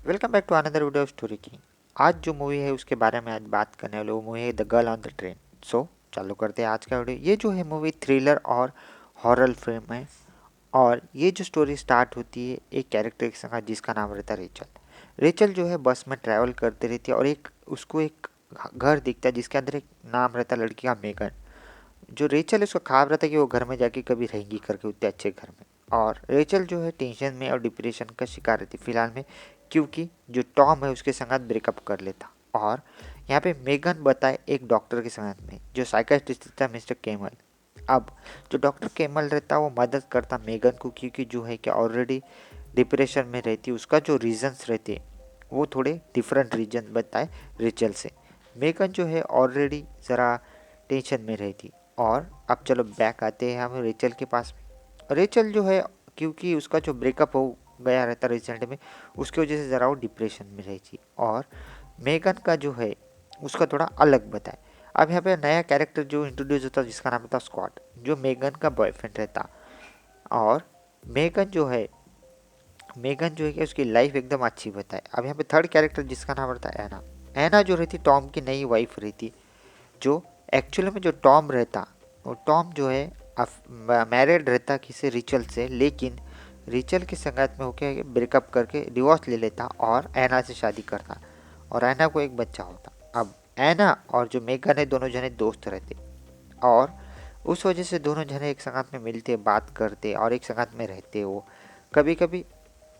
Welcome back to another video story की। आज जो मूवी है उसके बारे में आज बात करने वाले वो मूवी है the girl on the train. So चालू करते हैं आज का वीडियो। ये जो है मूवी थ्रिलर और हॉरर फिल्म है और ये जो स्टोरी स्टार्ट होती है एक कैरेक्टर के संग जिसका नाम रहता है रेचल। रेचल जो है बस में ट्रैवल करती रहती है और एक उसको एक घर दिखता है जिसके अंदर एक नाम रहता है लड़की का मेगन। जो रेचल है उसको ख्वाब रहता है कि वो घर में जाके कभी रहेंगी करके उतने अच्छे घर में। और रेचल जो है टेंशन में और डिप्रेशन का शिकार रहती है फिलहाल में, क्योंकि जो टॉम है उसके संगत ब्रेकअप कर लेता। और यहाँ पे मेगन बताए एक डॉक्टर के संगत में जो साइकाट्रिस्ट था मिस्टर केमल। अब जो डॉक्टर केमल रहता वो मदद करता मेगन को, क्योंकि जो है कि ऑलरेडी डिप्रेशन में रहती उसका जो रीजंस रहते वो थोड़े डिफरेंट रीजन बताए रेचल से। मेगन जो है ऑलरेडी ज़रा टेंशन में रहती। और अब चलो बैक आते हैं हम रेचल के पास में। रेचल जो है क्योंकि उसका जो ब्रेकअप हो गया रहता रिसेंट में उसकी वजह से ज़रा वो डिप्रेशन में रहती। और मेगन का जो है उसका थोड़ा अलग बताए। अब यहाँ पे नया कैरेक्टर जो इंट्रोड्यूस होता जिसका नाम था स्कॉट, जो मेगन का बॉयफ्रेंड रहता। और मेगन जो है मेगन जो है कि उसकी लाइफ एकदम अच्छी बताए। अब यहाँ पे थर्ड कैरेक्टर जिसका नाम रहता है एना। एना जो रहती टॉम की नई वाइफ रहती, जो एक्चुअली में जो टॉम रहता वो टॉम जो है मैरिड रहता किसी रिचल से, लेकिन रिचल की संगत में होकर ब्रेकअप करके डिवोर्स ले लेता और ऐना से शादी करता और ऐना को एक बच्चा होता। अब ऐना और जो मेगन है दोनों जने दोस्त रहते और उस वजह से दोनों जने एक संगत में मिलते बात करते और एक संगत में रहते। वो कभी कभी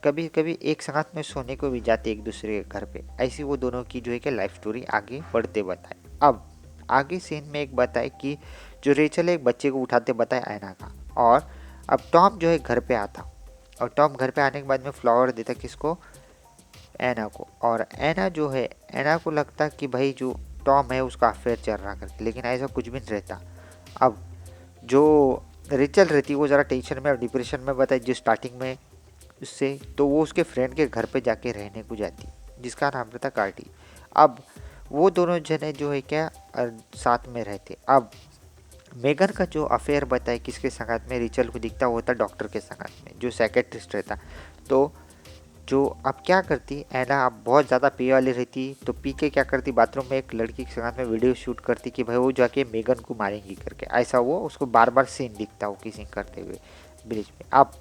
कभी कभी एक संगत में सोने को भी जाते एक दूसरे के घर पे। ऐसी वो दोनों की जो है कि लाइफ स्टोरी आगे बढ़ते बताए। अब आगे सीन में एक बताए कि जो रेचल एक बच्चे को उठाते बताए ऐना का। और अब टॉम जो है घर पे आता और टॉम घर पे आने के बाद में फ्लावर देता किसको, ऐना को। और ऐना जो है ऐना को लगता कि भाई जो टॉम है उसका अफेयर चल रहा करके, लेकिन ऐसा कुछ भी नहीं रहता। अब जो रेचल रहती वो ज़रा टेंशन में और डिप्रेशन में बताए जो स्टार्टिंग में उससे, तो वो उसके फ्रेंड के घर पे जाके रहने को जाती जिसका नाम रहता कार्टी। अब वो दोनों जने जो है क्या साथ में रहते। अब मेगन का जो अफेयर बताए किसके संगत में रिचल को दिखता होता डॉक्टर के संगत में जो साइकेट्रिस्ट रहता। तो जो अब क्या करती ऐना अब बहुत ज़्यादा पी वाली रहती, तो पी के क्या करती बाथरूम में एक लड़की के साथ में वीडियो शूट करती कि भाई वो जाके मेगन को मारेंगी करके। ऐसा वो उसको बार बार सीन दिखता वो किसिंग करते हुए ब्रिज में। अब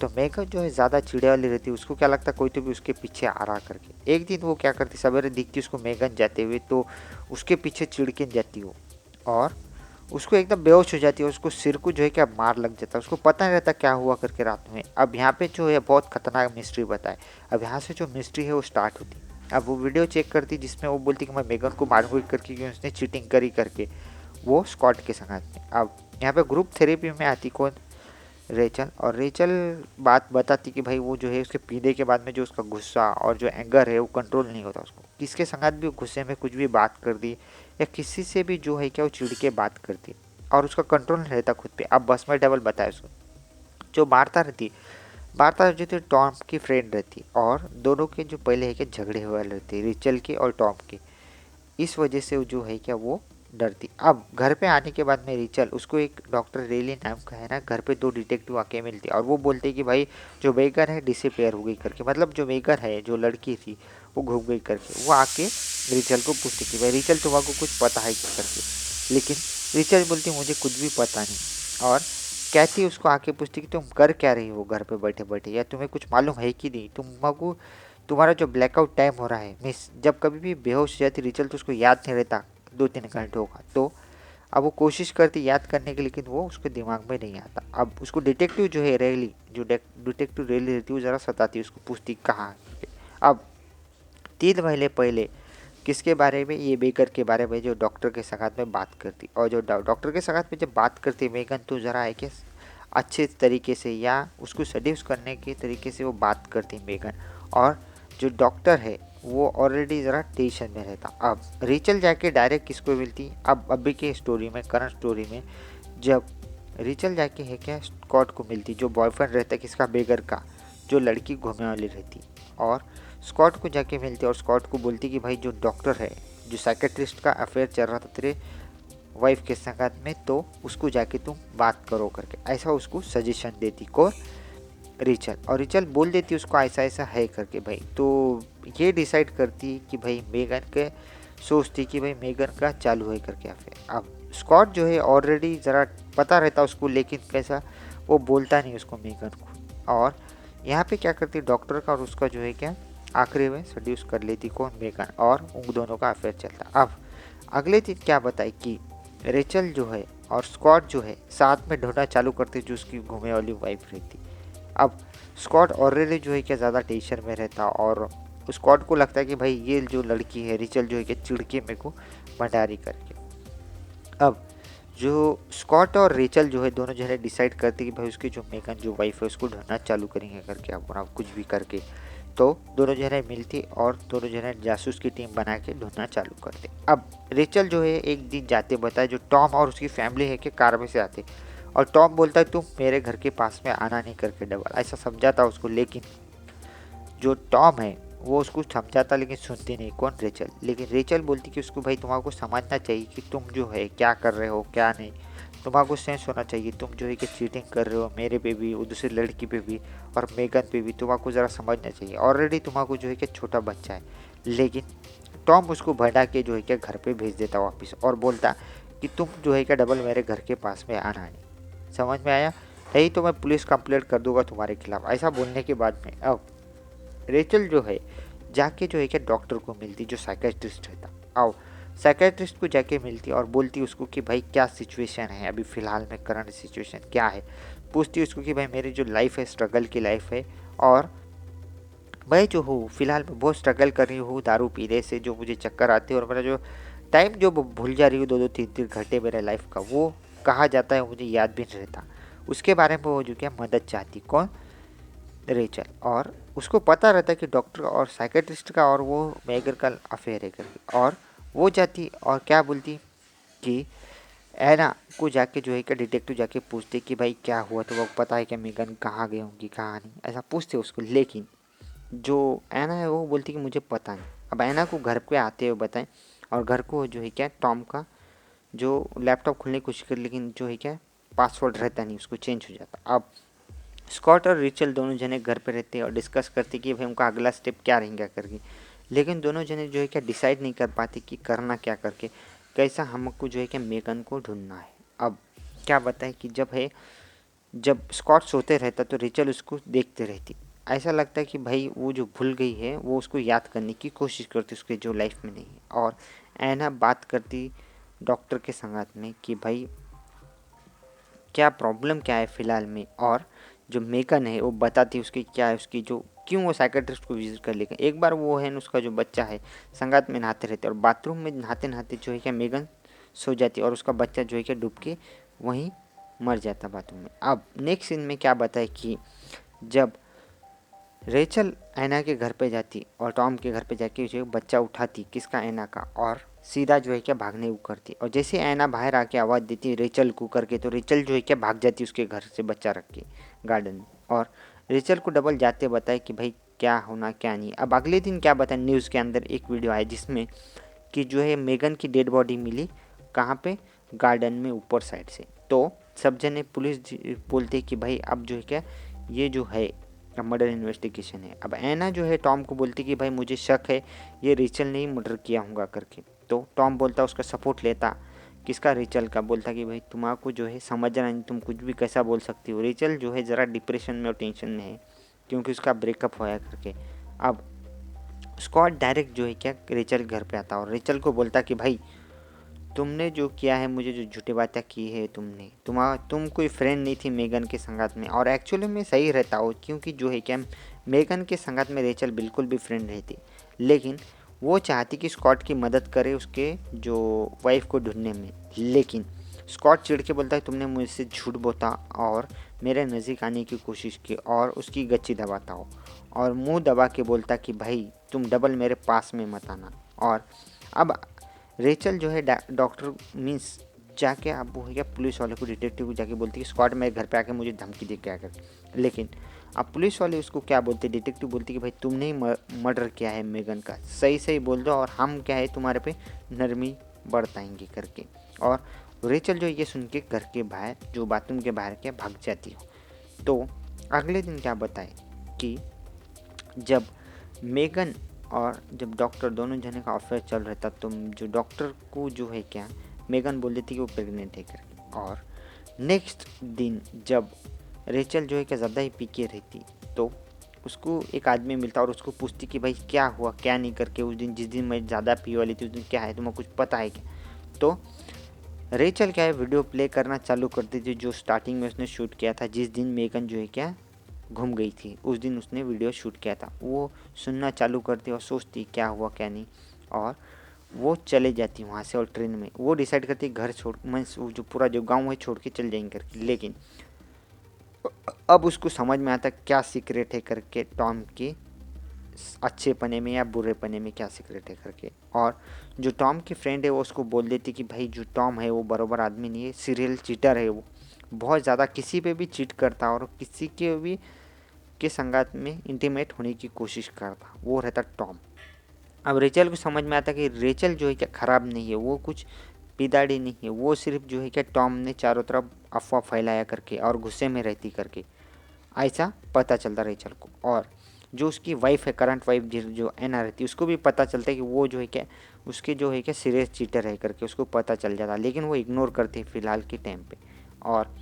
तो मेगन जो है ज़्यादा चिड़े वाली रहती, उसको क्या लगता कोई तो भी उसके पीछे आ रहा करके। एक दिन वो क्या करती सवेरे दिखती उसको मेगन जाते हुए, तो उसके पीछे चिड़ के जाती वो और उसको एकदम बेहोश हो जाती है। उसको सिर को जो है क्या मार लग जाता है, उसको पता नहीं रहता क्या हुआ करके रात में। अब यहाँ पे जो है बहुत खतरनाक मिस्ट्री बताए। अब यहाँ से जो मिस्ट्री है वो स्टार्ट होती। अब वो वीडियो चेक करती जिसमें वो बोलती कि मैं मेगन को मारूंगी करके क्योंकि उसने चीटिंग करी करके, वो स्कॉट के संगत में। अब यहाँ पे ग्रुप थेरेपी में आती कौन, रेचल। और रेचल बात बताती कि भाई वो जो है उसके पीने के बाद में जो उसका गुस्सा और जो एंगर है वो कंट्रोल नहीं होता उसको, किसके संगत भी वो गुस्से में कुछ भी बात कर दी या किसी से भी जो है क्या वो चिढ़ के बात करती और उसका कंट्रोल नहीं रहता खुद पे। अब बस में डबल बताया उसको जो मारता रहती टॉम की फ्रेंड रहती और दोनों के जो पहले है कि झगड़े हुए रहते रिचल के और टॉम के। इस वजह से वो जो है क्या वो डरती। अब घर पे आने के बाद में रिचल उसको एक डॉक्टर रेली नाम का है ना घर पे दो डिटेक्टिव आके मिलते और वो बोलते कि भाई जो वेगर है डिसअपेयर हो गई करके, मतलब जो वेगर है जो लड़की थी वो घूम गई करके। वो आके रिचल को पूछती कि भाई रिचल तुम्हारा कुछ पता है क्या करके, लेकिन रिचल बोलती मुझे कुछ भी पता नहीं। और कहती उसको आके पूछती कि तुम कर क्या रही हो घर पे बैठे बैठे, या तुम्हें कुछ मालूम है कि नहीं तुमको तुम्हारा जो ब्लैकआउट टाइम हो रहा है मिस। जब कभी भी बेहोश हो जाती रिचल तो उसको याद नहीं रहता 2-3 घंटों का। तो अब वो कोशिश करती याद करने की, लेकिन वो उसके दिमाग में नहीं आता। अब उसको डिटेक्टिव जो है रेली जो डिटेक्टिव रेली रहती है वो ज़रा सताती उसको पूछती कहाँ। अब 3 महीने पहले किसके बारे में, ये बेकर के बारे में जो डॉक्टर के साथ में बात करती। और जो डॉक्टर के साथ में जब बात करती मेगन तो ज़रा है कि अच्छे तरीके से या उसको सड्यूस करने के तरीके से वो बात करती मेगन। और जो डॉक्टर है वो ऑलरेडी ज़रा टेंशन में रहता। अब रिचल जाके डायरेक्ट किसको मिलती, अब अभी के स्टोरी में करंट स्टोरी में जब रिचल जाके है क्या स्कॉट को मिलती जो बॉयफ्रेंड रहता है किसका बेगर का, जो लड़की घूमने वाली रहती। और स्कॉट को जाके मिलती और स्कॉट को बोलती कि भाई जो डॉक्टर है जो साइकेट्रिस्ट का अफेयर चल रहा था तेरे वाइफ के साथ में, तो उसको जाके तुम बात करो करके ऐसा उसको सजेशन देती को रिचल, और रिचल बोल देती है उसको ऐसा ऐसा है करके भाई। तो ये डिसाइड करती है कि भाई मेगन के सोचती कि भाई मेगन का चालू है करके अफेयर। अब स्कॉट जो है ऑलरेडी ज़रा पता रहता उसको, लेकिन कैसा वो बोलता नहीं उसको मेगन को। और यहाँ पे क्या करती डॉक्टर का और उसका जो है क्या आखिरी में सड्यूस कर लेती कौन, मेगन, और उन दोनों का अफेयर चलता। अब अगले दिन क्या बताए कि रेचल जो है और स्कॉट जो है साथ में ढूंढना चालू करते जो उसकी घूमे वाली वाइफ रहती। अब स्कॉट ऑलरेडी जो है क्या ज़्यादा टेंशन में रहता, और स्कॉट को लगता है कि भाई ये जो लड़की है रिचल जो है कि चिड़के मेरे को भंडारी करके। अब जो स्कॉट और रेचल जो है दोनों जो है डिसाइड करते कि भाई उसकी जो मेगन जो वाइफ है उसको ढूंढना चालू करेंगे करके, अब कुछ भी करके। तो दोनों जो है मिलती और दोनों जो है जासूस की टीम बना के ढूंढना चालू करते। अब रेचल जो है एक दिन जाते बताए जो टॉम और उसकी फैमिली है कि कार में से आते, और टॉम बोलता है तुम मेरे घर के पास में आना नहीं करके डबल, ऐसा समझाता उसको। लेकिन जो टॉम है वो उसको समझाता लेकिन सुनती नहीं कौन, रेचल। लेकिन रेचल बोलती कि उसको भाई तुम्हारा समझना चाहिए कि तुम जो है क्या कर रहे हो क्या नहीं, तुम्हारा सेंस होना चाहिए, तुम जो है कि चीटिंग कर रहे हो मेरे पे भी, दूसरी लड़की पे भी, और मेगन पे भी, तुम्हारा ज़रा समझना चाहिए, ऑलरेडी तुम्हारा जो है कि छोटा बच्चा है। लेकिन टॉम उसको भड़ा के जो है क्या घर पे भेज देता वापस, और बोलता कि तुम जो है क्या डबल मेरे घर के पास में आना नहीं, समझ में आया, नहीं तो मैं पुलिस कंप्लेंट कर दूंगा तुम्हारे खिलाफ। ऐसा बोलने के बाद में अब रेचल जो है जाके जो है क्या डॉक्टर को मिलती जो साइकेट्रिस्ट रहता। आओ साइकेट्रिस्ट को जाके मिलती और बोलती उसको कि भाई क्या सिचुएशन है अभी फ़िलहाल में, करंट सिचुएशन क्या है। पूछती उसको कि भाई मेरी जो लाइफ है स्ट्रगल की लाइफ है, और मैं जो हूँ फ़िलहाल में बहुत स्ट्रगल कर रही हूँ दारू पीने से, जो मुझे चक्कर आते हैं और मेरा जो टाइम जो भूल जा रही हूँ 2-2 3-3 घंटे मेरे लाइफ का, वो कहाँ जाता है मुझे याद भी नहीं रहता। उसके बारे में वो जो क्या मदद चाहती कौन, रेचल। और उसको पता रहता है कि डॉक्टर और साइकेट्रिस्ट का और वो मेगर का अफेयर है करके, और वो जाती और क्या बोलती कि एना को जाके जो है कि डिटेक्टिव जाके पूछते कि भाई क्या हुआ, तो वो पता है कि मेगन कहाँ गई होंगी कहाँ नहीं, ऐसा पूछते उसको। लेकिन जो एना है वो बोलती कि मुझे पता नहीं। अब एना को घर पे आते हुए बताएं, और घर को जो है क्या टॉम का जो लैपटॉप खोलने की कोशिश कर, लेकिन जो है क्या पासवर्ड रहता नहीं, उसको चेंज हो जाता। अब स्कॉट और रिचल दोनों जने घर पे रहते और डिस्कस करते कि भाई उनका अगला स्टेप क्या रहेगा करके। लेकिन दोनों जने जो है क्या डिसाइड नहीं कर पाते कि करना क्या करके, कैसा हमको जो है क्या मेगन को ढूंढना है। अब क्या बताए कि जब स्कॉट सोते रहता तो रिचल उसको देखते रहती, ऐसा लगता है कि भाई वो जो भूल गई है वो उसको याद करने की कोशिश करती उसके जो लाइफ में नहीं है। और एना बात करती डॉक्टर के संगत में कि भाई क्या प्रॉब्लम क्या है फ़िलहाल में, और जो मेगन है वो बताती उसकी क्या है, उसकी जो क्यों वो साइकेट्रिस्ट को विजिट कर लेगा। एक बार वो है उसका जो बच्चा है संगात में नहाते रहते, और बाथरूम में नहाते नहाते जो है क्या मेगन सो जाती, और उसका बच्चा जो है क्या डूब के वहीं मर जाता बाथरूम में। अब नेक्स्ट सीन में क्या बताए कि जब रेचल ऐना के घर पे जाती और टॉम के घर पे जाके जो बच्चा उठाती किसका, ऐना का, और सीधा जो है क्या भागने को करती, और जैसे ऐना बाहर आके आवाज़ देती रेचल को करके, तो रेचल जो है क्या भाग जाती उसके घर से बच्चा रख के गार्डन में, और रेचल को डबल जाते बताए कि भाई क्या होना क्या नहीं। अब अगले दिन क्या बताए न्यूज़ के अंदर एक वीडियो आया जिसमें कि जो है मेगन की डेड बॉडी मिली कहाँ पे, गार्डन में ऊपर साइड से। तो सब जने पुलिस बोलते कि भाई अब जो है क्या ये जो है मर्डर इन्वेस्टिगेशन है। अब ऐना जो है टॉम को बोलती कि भाई मुझे शक है ये रिचल ने ही मर्डर किया होगा करके। तो टॉम बोलता उसका सपोर्ट लेता किसका, रिचल का, बोलता कि भाई तुम्हारा जो है समझ रहा नहीं, तुम कुछ भी कैसा बोल सकती हो। रिचल जो है ज़रा डिप्रेशन में और टेंशन में है क्योंकि उसका ब्रेकअप होया करके। अब स्कॉट डायरेक्ट जो है क्या रिचल घर पे आता और रिचल को बोलता कि भाई तुमने जो किया है, मुझे जो झूठी बातें की है तुम कोई फ्रेंड नहीं थी मेगन के संगत में, और एक्चुअली में सही रहता हो क्योंकि जो है क्या मेगन के संगत में रेचल बिल्कुल भी फ्रेंड रहती, लेकिन वो चाहती कि स्कॉट की मदद करे उसके जो वाइफ को ढूंढने में। लेकिन स्कॉट चिढ़ के बोलता है तुमने मुझसे झूठ बोला और मेरे नज़दीक आने की कोशिश की और उसकी गच्ची दबाता हो, और मुंह दबा के बोलता कि भाई तुम डबल मेरे पास में मत आना। और अब रेचल जो है डॉक्टर मीन्स जाके अब वो है क्या पुलिस वाले को, डिटेक्टिव को जाके बोलती है स्क्वाड में घर पे आके मुझे धमकी दे के आकर। लेकिन अब पुलिस वाले उसको क्या बोलते, डिटेक्टिव बोलती कि भाई तुमने ही मर्डर किया है मेगन का, सही सही बोल दो और हम क्या है तुम्हारे पे नरमी बरताएंगे करके। और रेचल जो ये सुन के घर के बाहर जो बाथरूम के बाहर क्या भाग जाती हो। तो अगले दिन क्या बताए कि जब मेगन और जब डॉक्टर दोनों जने का अफेयर चल रहा था, तो जो डॉक्टर को जो है क्या मेगन बोल देती कि वो प्रेग्नेंट है करके। और नेक्स्ट दिन जब रेचल जो है क्या ज़्यादा ही पी के रहती, तो उसको एक आदमी मिलता और उसको पूछती कि भाई क्या हुआ क्या नहीं करके, उस दिन जिस दिन मैं ज़्यादा पी वाली थी उस दिन क्या है, तुम्हें कुछ पता है क्या। तो रेचल क्या है वीडियो प्ले करना चालू करती थी जो स्टार्टिंग में उसने शूट किया था, जिस दिन मेगन जो है क्या घूम गई थी उस दिन उसने वीडियो शूट किया था। वो सुनना चालू करती और सोचती क्या हुआ क्या नहीं, और वो चले जाती वहाँ से। और ट्रेन में वो डिसाइड करती घर छोड़, मैं जो पूरा जो गांव है छोड़ के चल जाएंगे करके। लेकिन अब उसको समझ में आता क्या सीक्रेट है करके, टॉम के अच्छे पने में या बुरे पने में क्या सीक्रेट है करके। और जो टॉम की फ्रेंड है वो उसको बोल देती कि भाई जो टॉम है वो बरोबर आदमी नहीं है, सीरियल चीटर है, वो बहुत ज़्यादा किसी पे भी चीट करता और किसी के भी के संगात में इंटीमेट होने की कोशिश करता, वो रहता टॉम। अब रेचल को समझ में आता कि रेचल जो है क्या ख़राब नहीं है, वो कुछ पिदाड़ी नहीं है, वो सिर्फ जो है क्या टॉम ने चारों तरफ अफवाह फैलाया करके और गुस्से में रहती करके ऐसा पता चलता रेचल को। और जो उसकी वाइफ है करंट वाइफ जो एना रहती है उसको भी पता चलता है कि वो जो है क्या उसके जो है क्या सीरियस चीटर है करके उसको पता चल जाता, लेकिन वो इग्नोर करती है फ़िलहाल के टाइम पे। और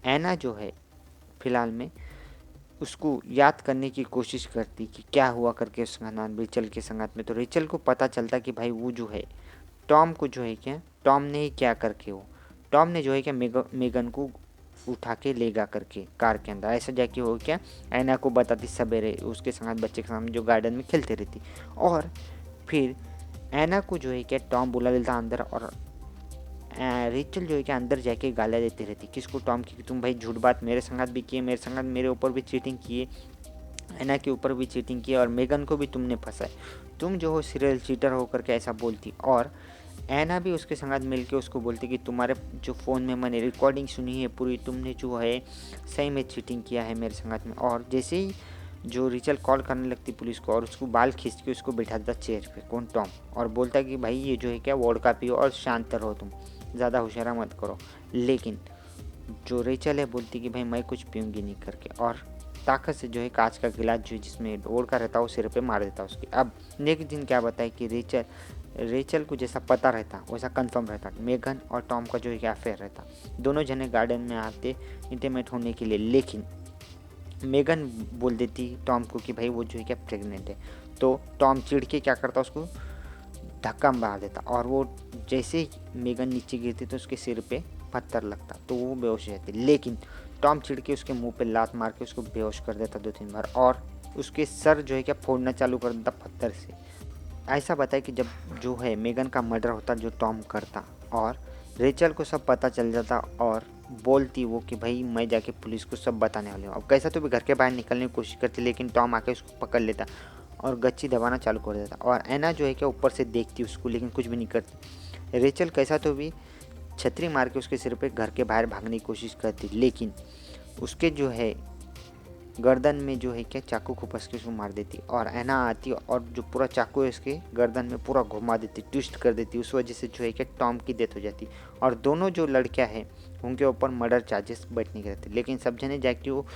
एना जो है फ़िलहाल में उसको याद करने की कोशिश करती कि क्या हुआ करके उस रेचल के संगत में। तो रेचल को पता चलता कि भाई वो जो है टॉम को जो है क्या टॉम ने ही क्या करके हो, टॉम ने जो है क्या मेगन को उठा के लेगा करके कार के अंदर। ऐसा जाके हो क्या ऐना को बताती सवेरे उसके साथ बच्चे के सामने जो गार्डन में खेलते रहती। और फिर ऐना को जो है क्या टॉम बुला लेता अंदर, और रेचल जो है क्या अंदर जाके गालियाँ देती रहती किसको, टॉम की, कि तुम भाई झूठ बात मेरे संगत भी किए, मेरे संगत मेरे ऊपर भी चीटिंग किए, ऐना के ऊपर भी चीटिंग किए और मेगन को भी तुमने फंसाए, तुम जो हो सीरियल चीटर हो करके ऐसा बोलती। और ऐना भी उसके संगत मिलके उसको बोलती कि तुम्हारे जो फ़ोन में मैंने रिकॉर्डिंग सुनी है पूरी, तुमने जो है सही में चीटिंग किया है मेरे संगत में। और जैसे ही जो रिचल कॉल करने लगती पुलिस को और उसको बाल खींच के उसको बैठा देता चेयर पे, कौन टॉम, और बोलता कि भाई ये जो है क्या वोडका पियो और शांत रहो, तुम ज़्यादा होशियारा मत करो। लेकिन जो रेचल है बोलती कि भाई मैं कुछ पीऊँगी नहीं करके, और ताकत से जो है कांच का गिलास जो जिसमें वोडका रहता वो सिर पे मार देता उसके। अब नेक्स्ट दिन क्या बताए कि रेचल को जैसा पता रहता वैसा कंफर्म रहता मेगन और टॉम का जो है क्या अफेयर रहता, दोनों जने गार्डन में आते इंटीमेट होने के लिए। लेकिन मेगन बोल देती टॉम को कि भाई वो जो है क्या प्रेग्नेंट है। तो टॉम चिढ़ के क्या करता उसको धक्का मार देता, और वो जैसे ही मेगन नीचे गिरती तो उसके सिर पे पत्थर लगता तो वो बेहोश हो जाती। लेकिन टॉम चिढ़ के उसके मुंह पे लात मार के उसको बेहोश कर देता 2-3 बार, और उसके सर जो है क्या फोड़ना चालू कर देता पत्थर से। ऐसा बताया कि जब जो है मेगन का मर्डर होता जो टॉम करता, और रेचल को सब पता चल जाता और बोलती वो कि भाई मैं जाके पुलिस को सब बताने वाली हूँ। अब कैसा तो भी घर के बाहर निकलने की कोशिश करती, लेकिन टॉम आके उसको पकड़ लेता और गच्ची दबाना चालू कर देता। और ऐना जो है क्या ऊपर से देखती उसको लेकिन कुछ भी नहीं करती। रेचल कैसा तो भी छतरी मार के उसके सिर पे घर के बाहर भागने की कोशिश करती, लेकिन उसके जो है गर्दन में जो है क्या चाकू को फंस के उसको मार देती। और ऐना आती और जो पूरा चाकू है उसके गर्दन में पूरा घुमा देती, ट्विस्ट कर देती। उस वजह से जो है क्या टॉम की डेथ हो जाती। और दोनों जो लड़कियां हैं उनके ऊपर मर्डर चार्जेस बैठने के रहते। लेकिन सब जने जाके वो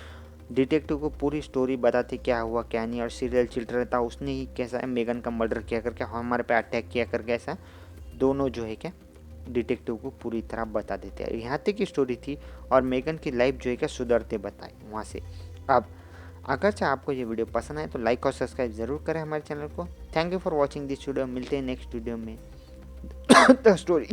डिटेक्टिव को पूरी स्टोरी बताते क्या हुआ क्या नहीं, और सीरियल चिल्ड्रन था उसने ही कैसा मेगन का मर्डर किया करके हमारे पे अटैक किया करके, ऐसा दोनों जो है क्या डिटेक्टिव को पूरी तरह बता देते हैं। यहाँ तक की स्टोरी थी और मेगन की लाइफ जो है क्या सुधरते बताए वहाँ से। अब अगर चाहे आपको ये वीडियो पसंद आए तो लाइक और सब्सक्राइब जरूर करें हमारे चैनल को। Thank you for watching this video, मिलते हैं नेक्स्ट वीडियो में द स्टोरी।